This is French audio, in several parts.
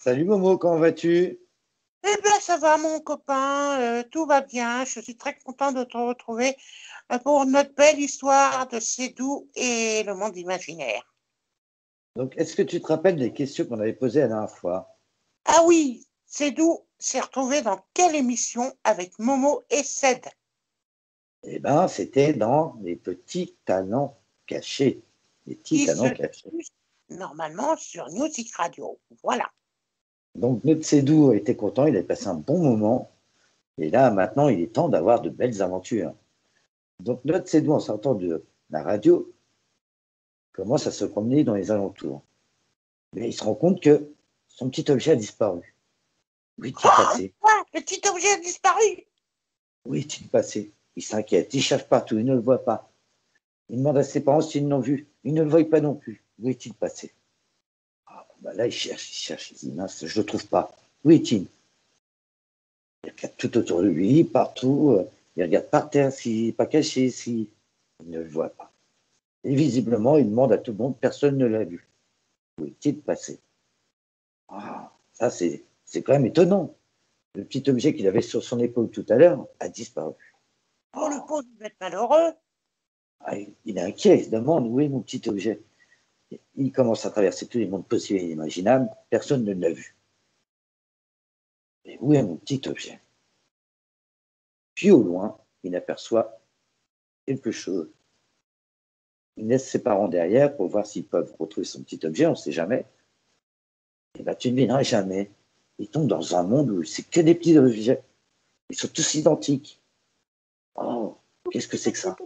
Salut Momo, comment vas-tu? Eh bien, ça va, mon copain, tout va bien. Je suis très content de te retrouver pour notre belle histoire de Sédou et le monde imaginaire. Donc, est-ce que tu te rappelles des questions qu'on avait posées la dernière fois? Ah oui, Sédou s'est retrouvé dans quelle émission avec Momo et Ced? Eh bien, c'était dans les petits talents cachés. Les petits Qui se talents cachés. diffuse normalement sur Music Radio. Voilà. Donc, notre Sédou était content, il avait passé un bon moment. Et là, maintenant, il est temps d'avoir de belles aventures. Donc, notre Sédou, en sortant de la radio, commence à se promener dans les alentours. Mais il se rend compte que son petit objet a disparu. Où est-il Oh, passé? quoi? Le petit objet a disparu. Où est-il passé? Il s'inquiète, il cherche partout, il ne le voit pas. Il demande à ses parents s'ils l'ont vu. Ils ne le voient pas non plus. Où est-il passé? Bah là, il cherche. Il dit, mince, je ne le trouve pas. Où est-il? Il regarde tout autour de lui, partout. Il regarde par terre s'il n'est pas caché, s'il ne le voit pas. Et visiblement, il demande à tout le monde, personne ne l'a vu. Où est-il passé? Ça, c'est quand même étonnant. Le petit objet qu'il avait sur son épaule tout à l'heure a disparu. Oh, le pauvre, il va être malheureux. Il est inquiet, il se demande où est mon petit objet. Il commence à traverser tous les mondes possibles et imaginables. Personne ne l'a vu. Et où est mon petit objet? Puis au loin, il aperçoit quelque chose. Il laisse ses parents derrière pour voir s'ils peuvent retrouver son petit objet, on ne sait jamais. Et bien, tu ne verras jamais. Il tombe dans un monde où c'est que des petits objets. Ils sont tous identiques. Oh, qu'est-ce que c'est que ça?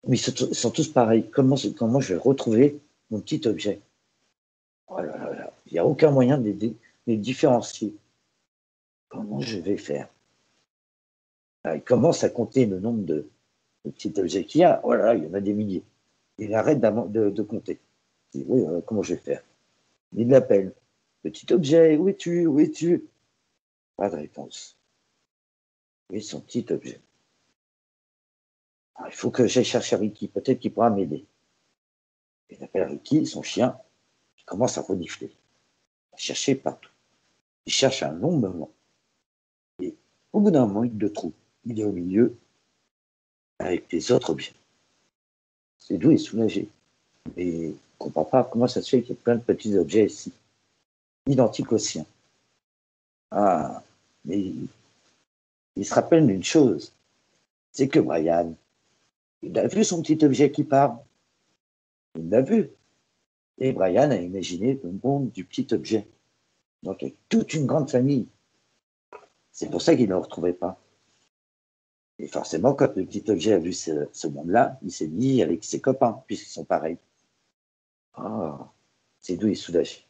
Mais ils sont tous pareils. Comment je vais retrouver mon petit objet? Oh là là là. Il n'y a aucun moyen de les différencier. Comment je vais faire? Alors, il commence à compter le nombre de petits objets qu'il y a. Oh là là, il y en a des milliers. Il arrête de compter. Il dit, oui, comment je vais faire? Il l'appelle. Petit objet, où es-tu? Où es-tu? Pas de réponse. Oui, son petit objet. Alors, il faut que j'aille chercher Ricky. Peut-être qu'il pourra m'aider. Il appelle Ricky, son chien. Il commence à renifler, à chercher partout. Il cherche un long moment. Et au bout d'un moment, il le trouve. Il est au milieu avec les autres objets. C'est d'où il est soulagé. Et il ne comprend pas comment ça se fait qu'il y ait plein de petits objets ici, identiques aux siens. Ah, mais il se rappelle d'une chose, c'est que Brian, il a vu son petit objet qui parle. Il l'a vu. Et Brian a imaginé le monde du petit objet. Donc, il y a toute une grande famille. C'est pour ça qu'il ne le retrouvait pas. Et forcément, quand le petit objet a vu ce monde-là, il s'est mis avec ses copains, puisqu'ils sont pareils. Ah, c'est d'où il est soulagé.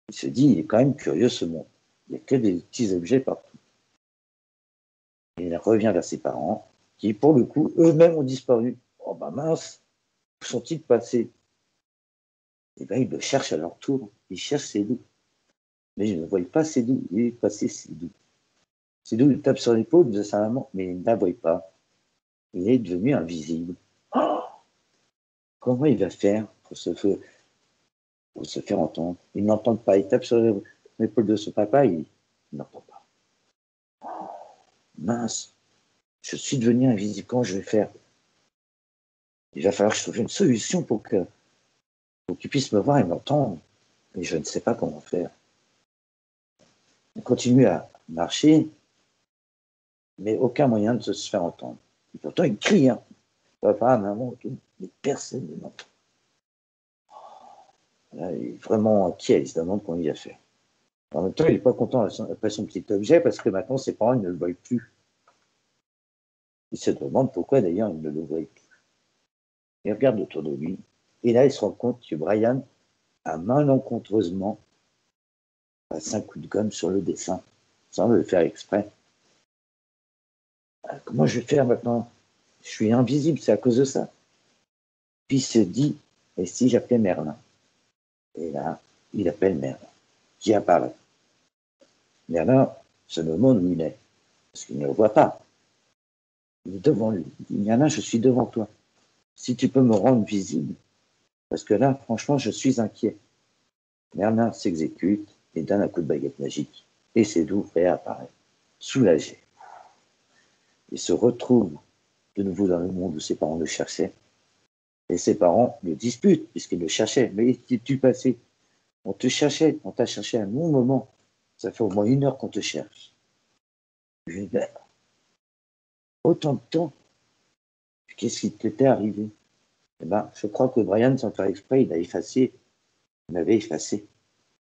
Il se dit, il est quand même curieux ce monde. Il n'y a que des petits objets partout. Et il revient vers ses parents, qui, pour le coup, eux-mêmes ont disparu. Oh bah mince, où sont-ils passés? Et bien, ils le cherchent à leur tour. Ils cherchent Sédou. Mais je ne vois pas Sédou. Il est passé Sédou. Sédou, il tape sur l'épaule de sa maman, mais il ne la voit pas. Il est devenu invisible. Oh, comment il va faire pour se faire entendre? Il n'entend pas. Il tape sur l'épaule de son papa, il n'entend pas. Mince, je suis devenu invisible. Comment je vais faire? Il va falloir que je trouve une solution pour qu'il puisse me voir et m'entendre. Mais je ne sais pas comment faire. Il continue à marcher, mais aucun moyen de se faire entendre. Et pourtant, il crie, hein. Papa, maman, tout, mais personne ne l'entend. Là, il est vraiment inquiet, il se demande comment il va faire. En même temps, il n'est pas content après son petit objet parce que maintenant, ses parents ne le voient plus. Il se demande pourquoi d'ailleurs ils ne le voient plus. Il regarde autour de lui et là, il se rend compte que Brian a malencontreusement passé un coup de gomme sur le dessin, sans le faire exprès. Comment je vais faire maintenant? Je suis invisible, c'est à cause de ça. Puis il se dit, et si j'appelais Merlin? Et là, il appelle Merlin, qui apparaît. Merlin se demande où il est, parce qu'il ne le voit pas. Il est devant lui. Il dit, Merlin, je suis devant toi. Si tu peux me rendre visible, parce que là, franchement, je suis inquiet. Merlin s'exécute et donne un coup de baguette magique. Et Sédou réapparaît, soulagé. Il se retrouve de nouveau dans le monde où ses parents le cherchaient. Et ses parents le disputent puisqu'ils le cherchaient. Mais qu'es-tu passé? On te cherchait, on t'a cherché un long moment. Ça fait au moins 1 heure qu'on te cherche. Je dis, ben, autant de temps. Qu'est-ce qui t'était arrivé? Eh ben, je crois que Brian, sans faire exprès, il a effacé. Il m'avait effacé.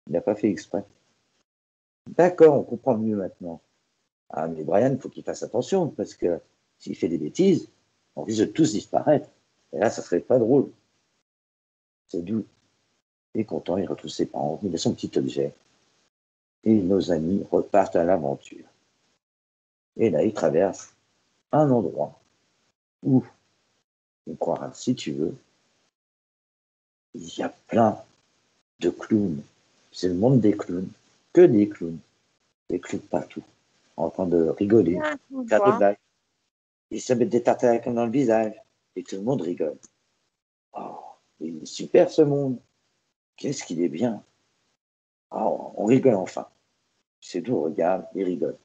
Il n'a pas fait exprès. D'accord, on comprend mieux maintenant. Ah, mais Brian, il faut qu'il fasse attention, parce que s'il fait des bêtises, on risque de tous disparaître. Et là, ça serait pas drôle. C'est doux. Il est content, il retrouve ses parents, il a son petit objet. Et nos amis repartent à l'aventure. Et là, ils traversent un endroit où, on croira si tu veux, il y a plein de clowns. C'est le monde des clowns. Que des clowns. Des clowns partout. En train de rigoler, faire des blagues. Ils se mettent des tartes à la crème dans le visage. Et tout le monde rigole. Oh, il est super ce monde. Qu'est-ce qu'il est bien. Oh, on rigole enfin. C'est doux, regarde, il rigole.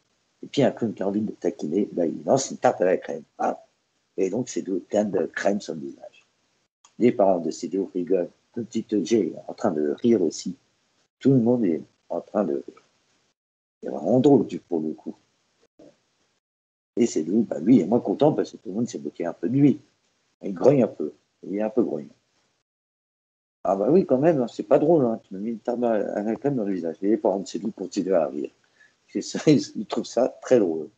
Et puis un clown qui a envie de taquiner, bah, il lance une tarte à la crème. Ah. Et donc c'est doux, plein de crème sur le visage. Les parents de ces deux rigolent. Le petit G est en train de rire aussi. Tout le monde est en train de rire. C'est vraiment drôle pour le coup. Et c'est doux, bah, lui est moins content parce que tout le monde s'est moqué un peu de lui. Il grogne un peu. Il est un peu grognant. Ah bah oui, quand même, hein, c'est pas drôle, hein. Tu m'as mis une tarte à la crème dans le visage. Et les parents de Cédou continuent à rire. C'est ça, ils trouvent ça très drôle.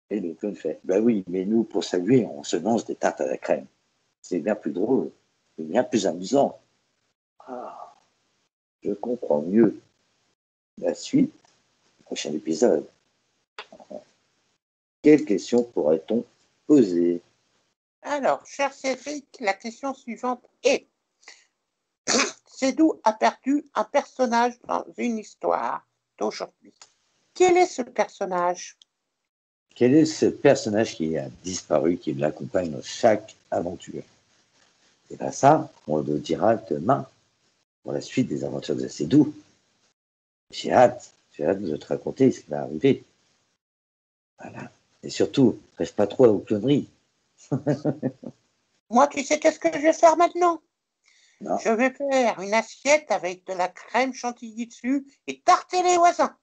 Et le clown fait, bah oui, mais nous, pour saluer, on se lance des tartes à la crème. C'est bien plus drôle, c'est bien plus amusant. Ah, je comprends mieux. La suite, le prochain épisode. Quelle question pourrait-on poser? Alors, cher Cédric, la question suivante est Sédou a perdu un personnage dans une histoire d'aujourd'hui. Quel est ce personnage? Quel est ce personnage qui a disparu, qui l'accompagne dans chaque aventure? Et bien ça, on le dira demain pour la suite des aventures de Sédou. J'ai hâte de te raconter ce qui va arriver. Voilà. Et surtout, reste pas trop aux conneries. Moi, tu sais qu'est-ce que je vais faire maintenant? Non. Je vais faire une assiette avec de la crème chantilly dessus et tarter les voisins.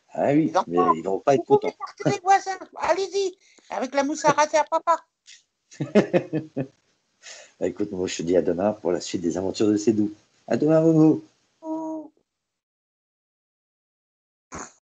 Ah oui, mais ils vont pas être Vous pouvez contents. tarter les voisins. Allez-y, avec la mousse à raser à papa. Bah, écoute, moi je te dis à demain pour la suite des aventures de Sédou. À demain, Momo.